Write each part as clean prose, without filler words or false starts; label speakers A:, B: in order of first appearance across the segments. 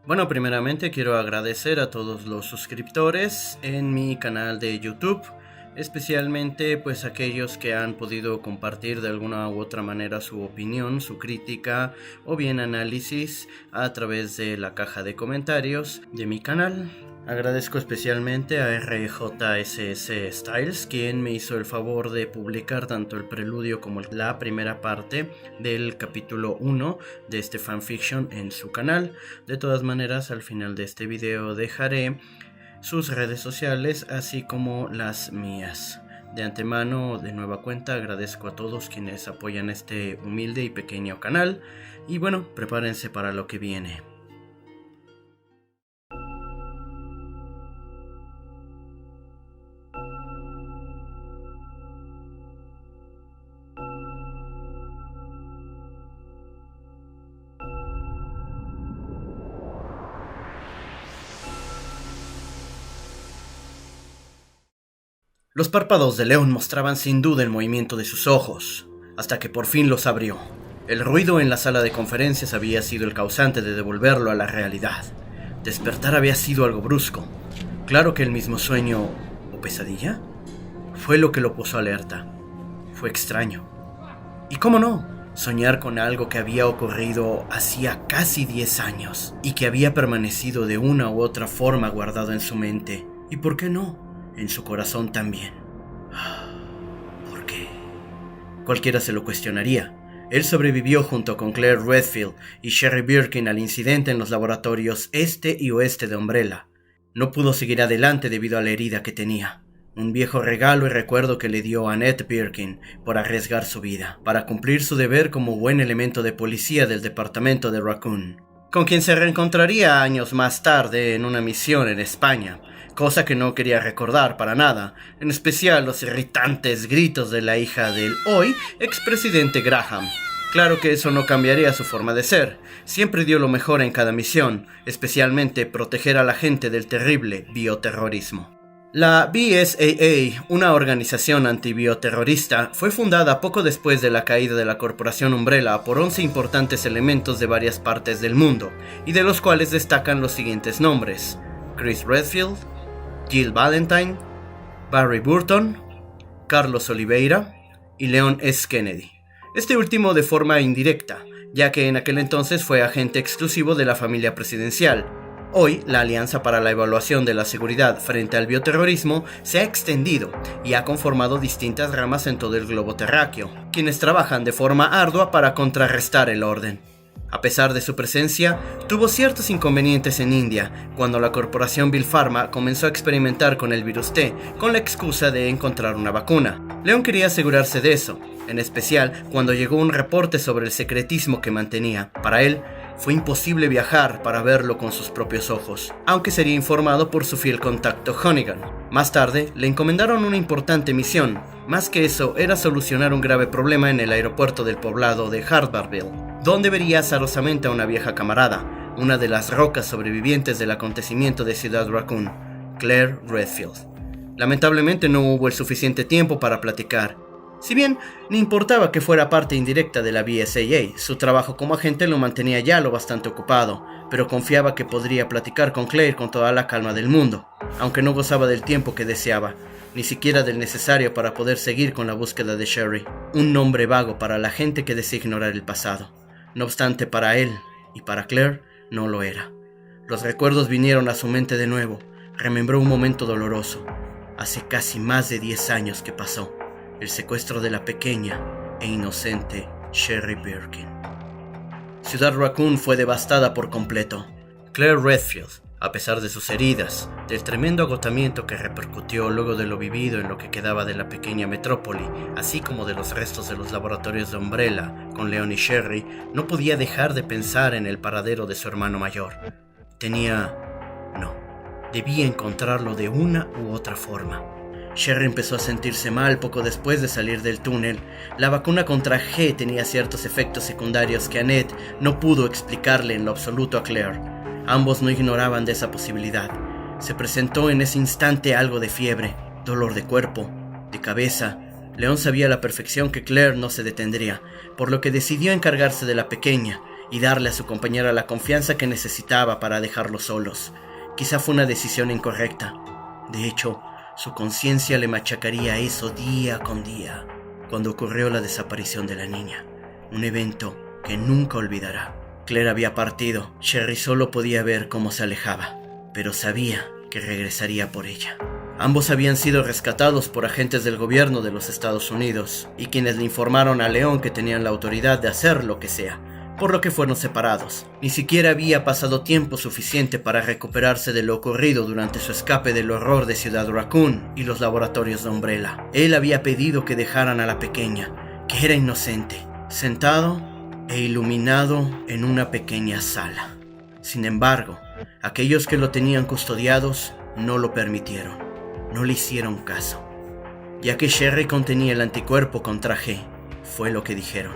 A: Bueno, primeramente quiero agradecer a todos los suscriptores en mi canal de YouTube, especialmente pues aquellos que han podido compartir de alguna u otra manera su opinión, su crítica o bien análisis a través de la caja de comentarios de mi canal. Agradezco especialmente a RJSS Styles, quien me hizo el favor de publicar tanto el preludio como la primera parte del capítulo 1 de este fanfiction en su canal. De todas maneras, al final de este video dejaré sus redes sociales así como las mías. De antemano, de nueva cuenta, agradezco a todos quienes apoyan este humilde y pequeño canal. Y bueno, prepárense para lo que viene. Los párpados de Leon mostraban sin duda el movimiento de sus ojos, hasta que por fin los abrió. El ruido en la sala de conferencias había sido el causante de devolverlo a la realidad. Despertar había sido algo brusco. Claro que el mismo sueño o pesadilla fue lo que lo puso alerta. Fue extraño. ¿Y cómo no? Soñar con algo que había ocurrido hacía casi 10 años y que había permanecido de una u otra forma guardado en su mente. ¿Y por qué no? En su corazón también. ¿Por qué? Cualquiera se lo cuestionaría. Él sobrevivió junto con Claire Redfield y Sherry Birkin al incidente en los laboratorios este y oeste de Umbrella. No pudo seguir adelante debido a la herida que tenía. Un viejo regalo y recuerdo que le dio a Annette Birkin por arriesgar su vida, para cumplir su deber como buen elemento de policía del departamento de Raccoon, con quien se reencontraría años más tarde en una misión en España, cosa que no quería recordar para nada, en especial los irritantes gritos de la hija del hoy expresidente Graham. Claro que eso no cambiaría su forma de ser, siempre dio lo mejor en cada misión, especialmente proteger a la gente del terrible bioterrorismo. La BSAA, una organización antibioterrorista, fue fundada poco después de la caída de la Corporación Umbrella por 11 importantes elementos de varias partes del mundo, y de los cuales destacan los siguientes nombres: Chris Redfield, Jill Valentine, Barry Burton, Carlos Oliveira y Leon S. Kennedy. Este último de forma indirecta, ya que en aquel entonces fue agente exclusivo de la familia presidencial. Hoy, la Alianza para la Evaluación de la Seguridad frente al Bioterrorismo se ha extendido y ha conformado distintas ramas en todo el globo terráqueo, quienes trabajan de forma ardua para contrarrestar el orden. A pesar de su presencia, tuvo ciertos inconvenientes en India, cuando la corporación Bill Pharma comenzó a experimentar con el virus T, con la excusa de encontrar una vacuna. Leon quería asegurarse de eso, en especial cuando llegó un reporte sobre el secretismo que mantenía. Para él, fue imposible viajar para verlo con sus propios ojos, aunque sería informado por su fiel contacto Honeygan. Más tarde, le encomendaron una importante misión. Más que eso, era solucionar un grave problema en el aeropuerto del poblado de Hartbarville, donde vería azarosamente a una vieja camarada, una de las rocas sobrevivientes del acontecimiento de Ciudad Raccoon, Claire Redfield. Lamentablemente no hubo el suficiente tiempo para platicar. Si bien ni importaba que fuera parte indirecta de la BSAA, su trabajo como agente lo mantenía ya lo bastante ocupado, pero confiaba que podría platicar con Claire con toda la calma del mundo, aunque no gozaba del tiempo que deseaba, ni siquiera del necesario para poder seguir con la búsqueda de Sherry, un nombre vago para la gente que desea ignorar el pasado. No obstante, para él y para Claire no lo era. Los recuerdos vinieron a su mente de nuevo. Remembró un momento doloroso, hace casi más de 10 años que pasó. El secuestro de la pequeña e inocente Sherry Birkin. Ciudad Raccoon fue devastada por completo. Claire Redfield, a pesar de sus heridas, del tremendo agotamiento que repercutió luego de lo vivido en lo que quedaba de la pequeña metrópoli, así como de los restos de los laboratorios de Umbrella con Leon y Sherry, no podía dejar de pensar en el paradero de su hermano mayor. Debía encontrarlo de una u otra forma. Sherry empezó a sentirse mal poco después de salir del túnel. La vacuna contra G tenía ciertos efectos secundarios que Annette no pudo explicarle en lo absoluto a Claire. Ambos no ignoraban de esa posibilidad. Se presentó en ese instante algo de fiebre, dolor de cuerpo, de cabeza. Leon sabía a la perfección que Claire no se detendría, por lo que decidió encargarse de la pequeña y darle a su compañera la confianza que necesitaba para dejarlos solos. Quizá fue una decisión incorrecta. De hecho, su conciencia le machacaría eso día con día, cuando ocurrió la desaparición de la niña, un evento que nunca olvidará. Claire había partido. Sherry solo podía ver cómo se alejaba, pero sabía que regresaría por ella. Ambos habían sido rescatados por agentes del gobierno de los Estados Unidos, y quienes le informaron a Leon que tenían la autoridad de hacer lo que sea, por lo que fueron separados. Ni siquiera había pasado tiempo suficiente para recuperarse de lo ocurrido durante su escape del horror de Ciudad Raccoon y los laboratorios de Umbrella. Él había pedido que dejaran a la pequeña, que era inocente, sentado e iluminado en una pequeña sala. Sin embargo, aquellos que lo tenían custodiados no lo permitieron, no le hicieron caso. Ya que Sherry contenía el anticuerpo contra G, fue lo que dijeron,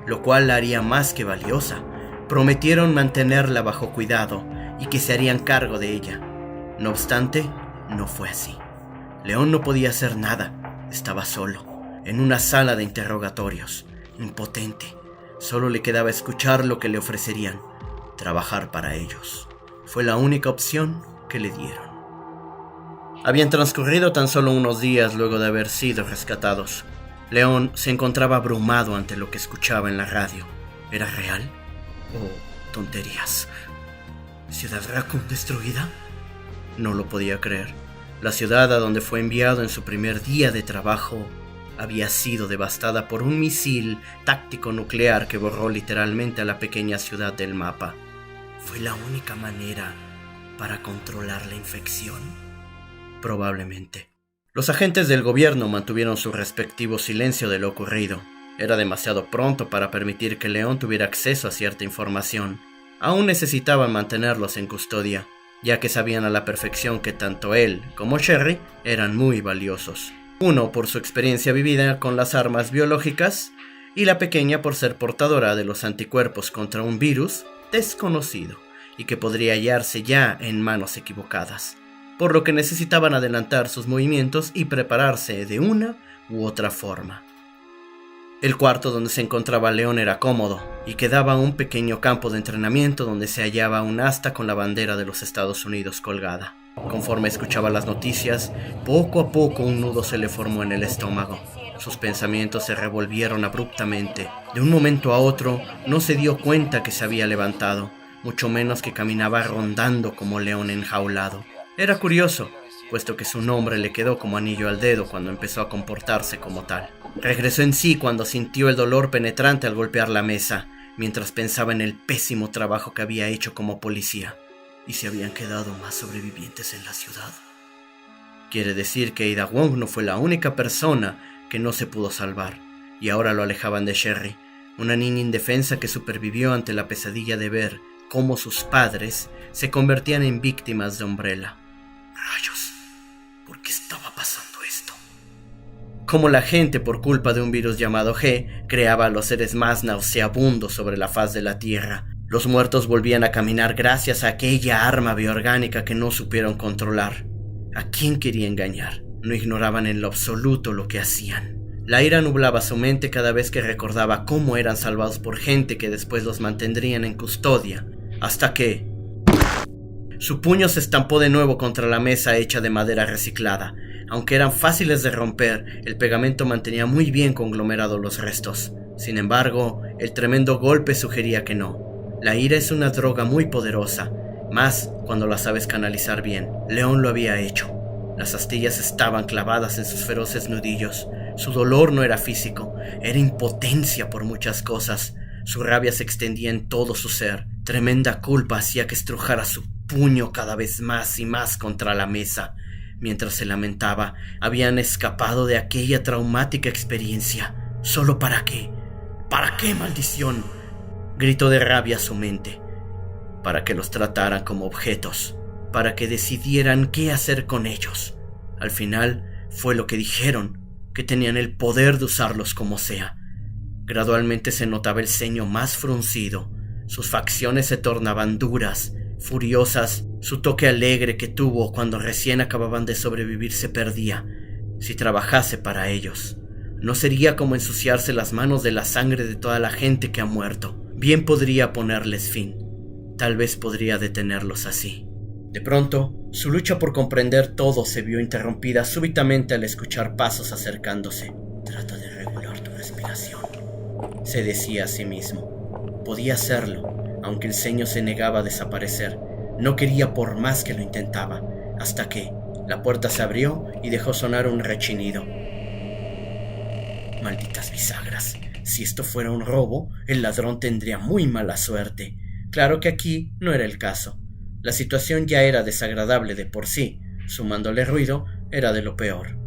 A: lo cual la haría más que valiosa. Prometieron mantenerla bajo cuidado y que se harían cargo de ella. No obstante, no fue así. Leon no podía hacer nada, estaba solo, en una sala de interrogatorios, impotente. Solo le quedaba escuchar lo que le ofrecerían, trabajar para ellos. Fue la única opción que le dieron. Habían transcurrido tan solo unos días luego de haber sido rescatados. Leon se encontraba abrumado ante lo que escuchaba en la radio. ¿Era real? ¿O tonterías? ¿Ciudad Raccoon destruida? No lo podía creer. La ciudad a donde fue enviado en su primer día de trabajo había sido devastada por un misil táctico nuclear que borró literalmente a la pequeña ciudad del mapa. ¿Fue la única manera para controlar la infección? Probablemente. Los agentes del gobierno mantuvieron su respectivo silencio de lo ocurrido. Era demasiado pronto para permitir que Leon tuviera acceso a cierta información. Aún necesitaban mantenerlos en custodia, ya que sabían a la perfección que tanto él como Sherry eran muy valiosos. Uno por su experiencia vivida con las armas biológicas y la pequeña por ser portadora de los anticuerpos contra un virus desconocido y que podría hallarse ya en manos equivocadas, por lo que necesitaban adelantar sus movimientos y prepararse de una u otra forma. El cuarto donde se encontraba Leon era cómodo y quedaba un pequeño campo de entrenamiento donde se hallaba un asta con la bandera de los Estados Unidos colgada. Conforme escuchaba las noticias, poco a poco un nudo se le formó en el estómago. Sus pensamientos se revolvieron abruptamente. De un momento a otro, no se dio cuenta que se había levantado, mucho menos que caminaba rondando como león enjaulado. Era curioso, puesto que su nombre le quedó como anillo al dedo cuando empezó a comportarse como tal. Regresó en sí cuando sintió el dolor penetrante al golpear la mesa, mientras pensaba en el pésimo trabajo que había hecho como policía. ¿Y si habían quedado más sobrevivientes en la ciudad? Quiere decir que Ada Wong no fue la única persona que no se pudo salvar, y ahora lo alejaban de Sherry, una niña indefensa que supervivió ante la pesadilla de ver cómo sus padres se convertían en víctimas de Umbrella. ¡Rayos! ¿Por qué estaba pasando esto? Como la gente, por culpa de un virus llamado G, creaba a los seres más nauseabundos sobre la faz de la Tierra. Los muertos volvían a caminar gracias a aquella arma bioorgánica que no supieron controlar. ¿A quién quería engañar? No ignoraban en lo absoluto lo que hacían. La ira nublaba su mente cada vez que recordaba cómo eran salvados por gente que después los mantendrían en custodia, hasta que su puño se estampó de nuevo contra la mesa hecha de madera reciclada. Aunque eran fáciles de romper, el pegamento mantenía muy bien conglomerados los restos. Sin embargo, el tremendo golpe sugería que no. La ira es una droga muy poderosa, más cuando la sabes canalizar bien. Leon lo había hecho. Las astillas estaban clavadas en sus feroces nudillos. Su dolor no era físico, era impotencia por muchas cosas. Su rabia se extendía en todo su ser. Tremenda culpa hacía que estrujara su puño cada vez más y más contra la mesa. Mientras se lamentaba, habían escapado de aquella traumática experiencia. ¿Solo para qué? ¿Para qué, maldición? Gritó de rabia su mente. Para que los trataran como objetos, para que decidieran qué hacer con ellos. Al final fue lo que dijeron, que tenían el poder de usarlos como sea. Gradualmente se notaba el ceño más fruncido, sus facciones se tornaban duras, furiosas, su toque alegre que tuvo cuando recién acababan de sobrevivir se perdía. Si trabajase para ellos, no sería como ensuciarse las manos de la sangre de toda la gente que ha muerto. bien podría ponerles fin. Tal vez podría detenerlos así. De pronto, su lucha por comprender todo se vio interrumpida súbitamente al escuchar pasos acercándose. «Trata de regular tu respiración», se decía a sí mismo. Podía hacerlo, aunque el ceño se negaba a desaparecer. No quería por más que lo intentaba, hasta que la puerta se abrió y dejó sonar un rechinido. Malditas bisagras. Si esto fuera un robo, el ladrón tendría muy mala suerte. Claro que aquí no era el caso. La situación ya era desagradable de por sí. Sumándole ruido, era de lo peor.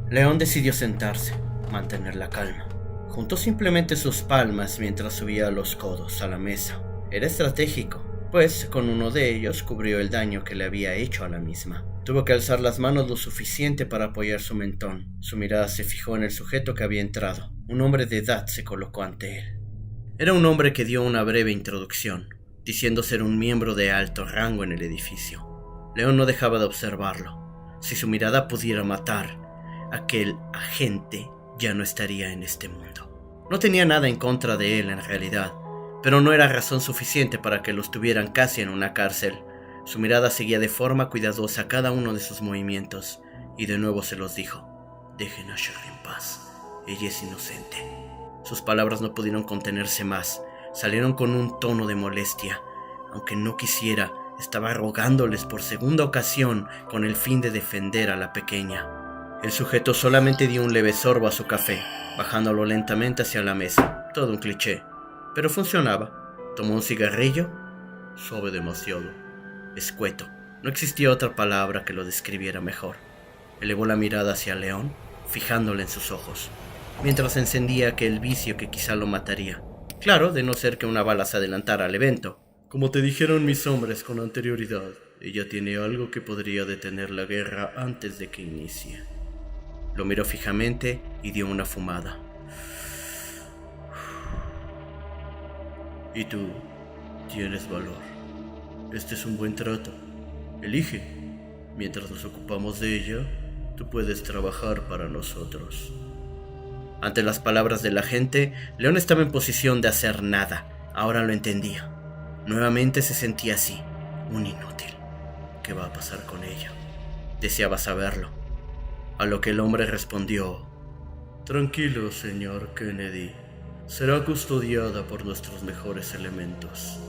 A: León decidió sentarse, mantener la calma. Juntó simplemente sus palmas mientras subía los codos a la mesa. Era estratégico, pues con uno de ellos cubrió el daño que le había hecho a la misma. Tuvo que alzar las manos lo suficiente para apoyar su mentón. Su mirada se fijó en el sujeto que había entrado. Un hombre de edad se colocó ante él. Era un hombre que dio una breve introducción, diciendo ser un miembro de alto rango en el edificio. León no dejaba de observarlo. Si su mirada pudiera matar, aquel agente ya no estaría en este mundo. No tenía nada en contra de él en realidad, pero no era razón suficiente para que lo estuvieran casi en una cárcel. Su mirada seguía de forma cuidadosa cada uno de sus movimientos, y de nuevo se los dijo: «Dejen a Sherry en paz, ella es inocente». Sus palabras no pudieron contenerse más, salieron con un tono de molestia. Aunque no quisiera, estaba rogándoles por segunda ocasión con el fin de defender a la pequeña. El sujeto solamente dio un leve sorbo a su café, bajándolo lentamente hacia la mesa. Todo un cliché, pero funcionaba. Tomó un cigarrillo, suave demasiado. Escueto, no existía otra palabra que lo describiera mejor. Elevó la mirada hacia León, fijándole en sus ojos, mientras encendía aquel vicio que quizá lo mataría. Claro, de no ser que una bala se adelantara al evento. Como te dijeron mis hombres con anterioridad, ella tiene algo que podría detener la guerra antes de que inicie. Lo miró fijamente y dio una fumada. Y tú, tienes valor. Este es un buen trato. Elige. Mientras nos ocupamos de ella, tú puedes trabajar para nosotros. Ante las palabras de la gente, León estaba en posición de hacer nada. Ahora lo entendía. Nuevamente se sentía así, un inútil. ¿Qué va a pasar con ella? Deseaba saberlo. A lo que el hombre respondió: «Tranquilo, señor Kennedy. Será custodiada por nuestros mejores elementos».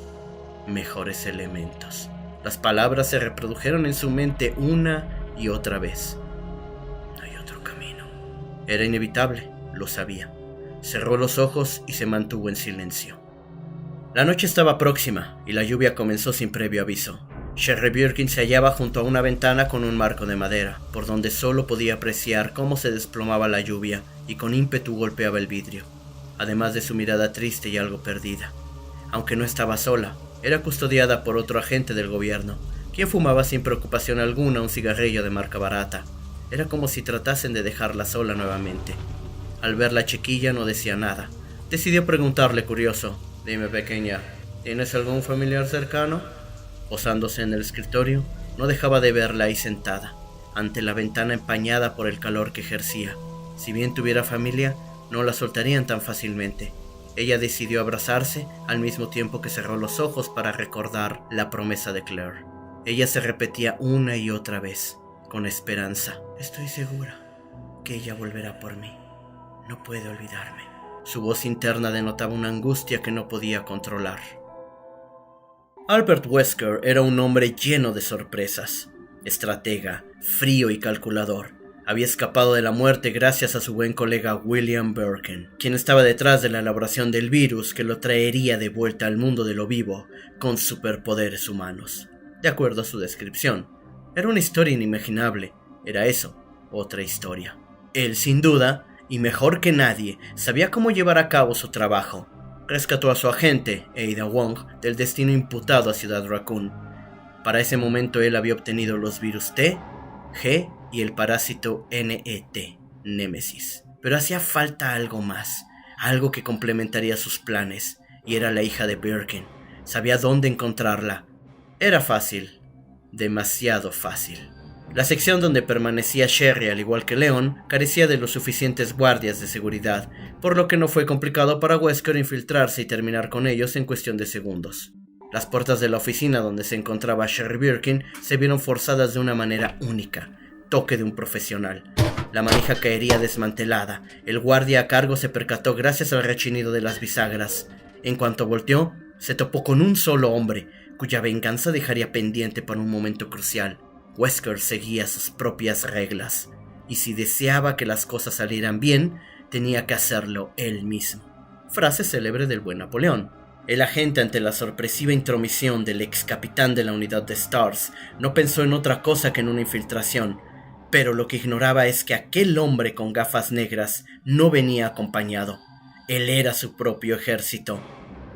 A: Mejores elementos. Las palabras se reprodujeron en su mente una y otra vez. No hay otro camino. Era inevitable, lo sabía. Cerró los ojos y se mantuvo en silencio. La noche estaba próxima y la lluvia comenzó sin previo aviso. Sherry Birkin se hallaba junto a una ventana con un marco de madera, por donde solo podía apreciar cómo se desplomaba la lluvia y con ímpetu golpeaba el vidrio, además de su mirada triste y algo perdida. Aunque no estaba sola, era custodiada por otro agente del gobierno, quien fumaba sin preocupación alguna un cigarrillo de marca barata. Era como si tratasen de dejarla sola nuevamente. Al ver la chiquilla no decía nada. Decidió preguntarle curioso: «Dime, pequeña, ¿tienes algún familiar cercano?» Posándose en el escritorio, no dejaba de verla ahí sentada, ante la ventana empañada por el calor que ejercía. Si bien tuviera familia, no la soltarían tan fácilmente. Ella decidió abrazarse al mismo tiempo que cerró los ojos para recordar la promesa de Claire. Ella se repetía una y otra vez, con esperanza: «Estoy segura que ella volverá por mí. No puede olvidarme». Su voz interna denotaba una angustia que no podía controlar. Albert Wesker era un hombre lleno de sorpresas. Estratega, frío y calculador. Había escapado de la muerte gracias a su buen colega William Birkin, quien estaba detrás de la elaboración del virus que lo traería de vuelta al mundo de lo vivo con superpoderes humanos. De acuerdo a su descripción, era una historia inimaginable. Era eso, otra historia. Él, sin duda, y mejor que nadie, sabía cómo llevar a cabo su trabajo. Rescató a su agente, Ada Wong, del destino imputado a Ciudad Raccoon. Para ese momento él había obtenido los virus T, G y el parásito NET, Némesis. Pero hacía falta algo más, algo que complementaría sus planes, y era la hija de Birkin. Sabía dónde encontrarla. Era fácil, demasiado fácil. La sección donde permanecía Sherry, al igual que Leon, carecía de los suficientes guardias de seguridad, por lo que no fue complicado para Wesker infiltrarse y terminar con ellos en cuestión de segundos. Las puertas de la oficina donde se encontraba Sherry Birkin se vieron forzadas de una manera única, toque de un profesional. La manija caería desmantelada. El guardia a cargo se percató gracias al rechinido de las bisagras. En cuanto volteó, se topó con un solo hombre, cuya venganza dejaría pendiente para un momento crucial. Wesker seguía sus propias reglas, y si deseaba que las cosas salieran bien, tenía que hacerlo él mismo. Frase célebre del buen Napoleón. El agente, ante la sorpresiva intromisión del ex capitán de la unidad de Stars, no pensó en otra cosa que en una infiltración, pero lo que ignoraba es que aquel hombre con gafas negras no venía acompañado. Él era su propio ejército.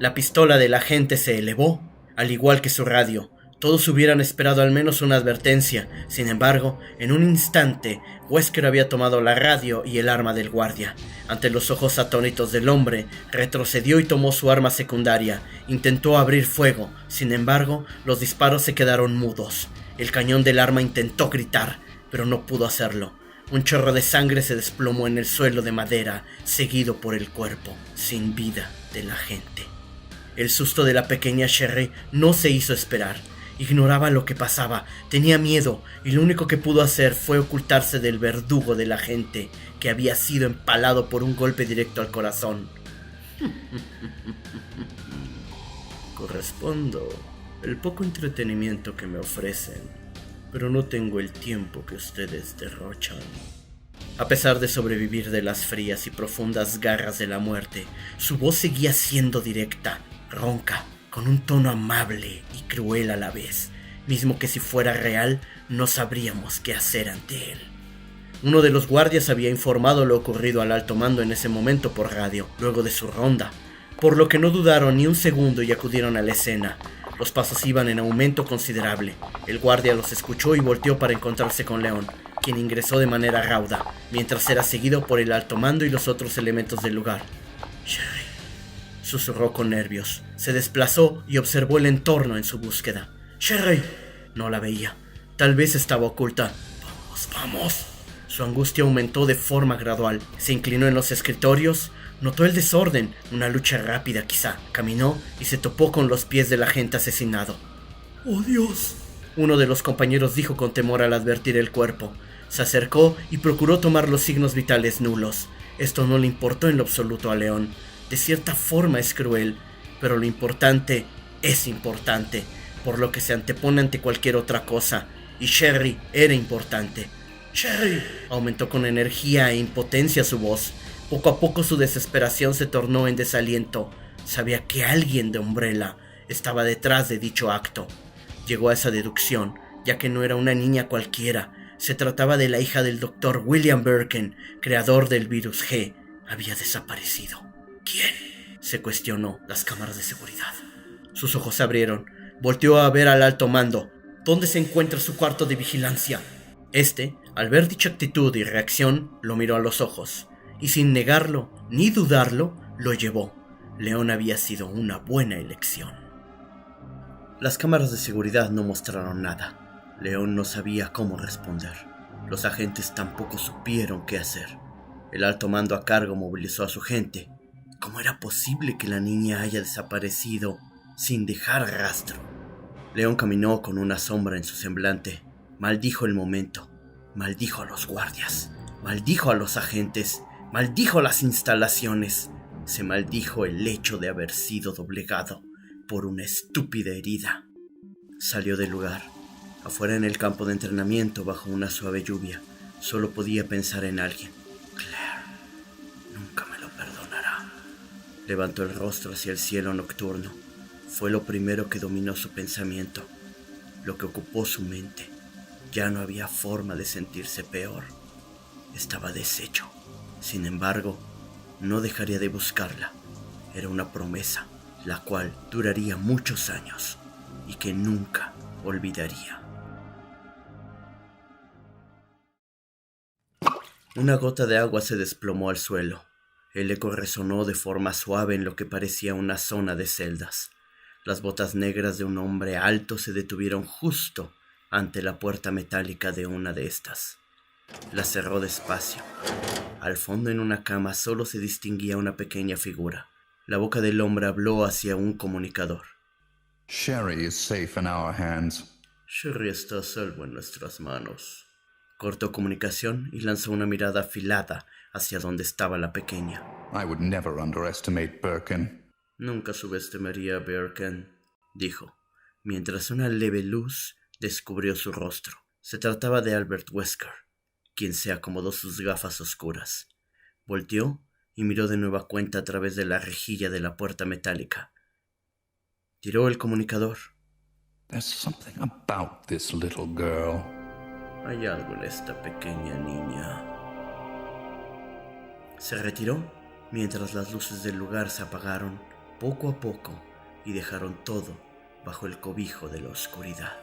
A: La pistola del agente se elevó, al igual que su radio. Todos hubieran esperado al menos una advertencia. Sin embargo, en un instante, Wesker había tomado la radio y el arma del guardia. Ante los ojos atónitos del hombre, retrocedió y tomó su arma secundaria. Intentó abrir fuego. Sin embargo, los disparos se quedaron mudos. El cañón del arma intentó gritar, pero no pudo hacerlo. Un chorro de sangre se desplomó en el suelo de madera, seguido por el cuerpo sin vida del agente. El susto de la pequeña Sherry no se hizo esperar. Ignoraba lo que pasaba, tenía miedo, y lo único que pudo hacer fue ocultarse del verdugo del agente, que había sido empalado por un golpe directo al corazón. Correspondo el poco entretenimiento que me ofrecen, pero no tengo el tiempo que ustedes derrochan. A pesar de sobrevivir de las frías y profundas garras de la muerte, su voz seguía siendo directa, ronca, con un tono amable y cruel a la vez, mismo que si fuera real, no sabríamos qué hacer ante él. Uno de los guardias había informado lo ocurrido al alto mando en ese momento por radio, luego de su ronda, por lo que no dudaron ni un segundo y acudieron a la escena. Los pasos iban en aumento considerable. El guardia los escuchó y volteó para encontrarse con Leon, quien ingresó de manera rauda, mientras era seguido por el alto mando y los otros elementos del lugar. «Sherry», susurró con nervios. Se desplazó y observó el entorno en su búsqueda. «Sherry». No la veía. Tal vez estaba oculta. «Vamos, vamos». Su angustia aumentó de forma gradual. Se inclinó en los escritorios. Notó el desorden, una lucha rápida quizá. Caminó y se topó con los pies del agente asesinado. «¡Oh, Dios!», uno de los compañeros dijo con temor al advertir el cuerpo. Se acercó y procuró tomar los signos vitales nulos. Esto no le importó en lo absoluto a Leon. De cierta forma es cruel, pero lo importante es importante, por lo que se antepone ante cualquier otra cosa. Y Sherry era importante. «¡Sherry!», aumentó con energía e impotencia su voz. Poco a poco su desesperación se tornó en desaliento. Sabía que alguien de Umbrella estaba detrás de dicho acto. Llegó a esa deducción, ya que no era una niña cualquiera. Se trataba de la hija del Dr. William Birkin, creador del virus G. Había desaparecido. ¿Quién?, se cuestionó. Las cámaras de seguridad. Sus ojos se abrieron. Volteó a ver al alto mando. ¿Dónde se encuentra su cuarto de vigilancia? Este, al ver dicha actitud y reacción, lo miró a los ojos. Y sin negarlo ni dudarlo, lo llevó. Leon había sido una buena elección. Las cámaras de seguridad no mostraron nada. Leon no sabía cómo responder. Los agentes tampoco supieron qué hacer. El alto mando a cargo movilizó a su gente. ¿Cómo era posible que la niña haya desaparecido sin dejar rastro? Leon caminó con una sombra en su semblante. Maldijo el momento. Maldijo a los guardias. Maldijo a los agentes. Maldijo las instalaciones. Se maldijo el hecho de haber sido doblegado por una estúpida herida. Salió del lugar. Afuera en el campo de entrenamiento, bajo una suave lluvia, solo podía pensar en alguien. Claire nunca me lo perdonará. Levantó el rostro hacia el cielo nocturno. Fue lo primero que dominó su pensamiento, lo que ocupó su mente. Ya no había forma de sentirse peor. Estaba deshecho. Sin embargo, no dejaría de buscarla. Era una promesa, la cual duraría muchos años y que nunca olvidaría. Una gota de agua se desplomó al suelo. El eco resonó de forma suave en lo que parecía una zona de celdas. Las botas negras de un hombre alto se detuvieron justo ante la puerta metálica de una de estas. La cerró despacio. Al fondo, en una cama, solo se distinguía una pequeña figura. La boca del hombre habló hacia un comunicador.
B: Sherry is safe in our hands.
A: Sherry está a salvo en nuestras manos. Cortó comunicación y lanzó una mirada afilada hacia donde estaba la pequeña.
B: I would never underestimate Birkin.
A: Nunca subestimaría a Birkin, dijo, mientras una leve luz descubrió su rostro. Se trataba de Albert Wesker, quien se acomodó sus gafas oscuras. Volteó y miró de nueva cuenta a través de la rejilla de la puerta metálica. Tiró el comunicador.
B: There's something about this little girl.
A: Hay algo en esta pequeña niña. Se retiró mientras las luces del lugar se apagaron poco a poco y dejaron todo bajo el cobijo de la oscuridad.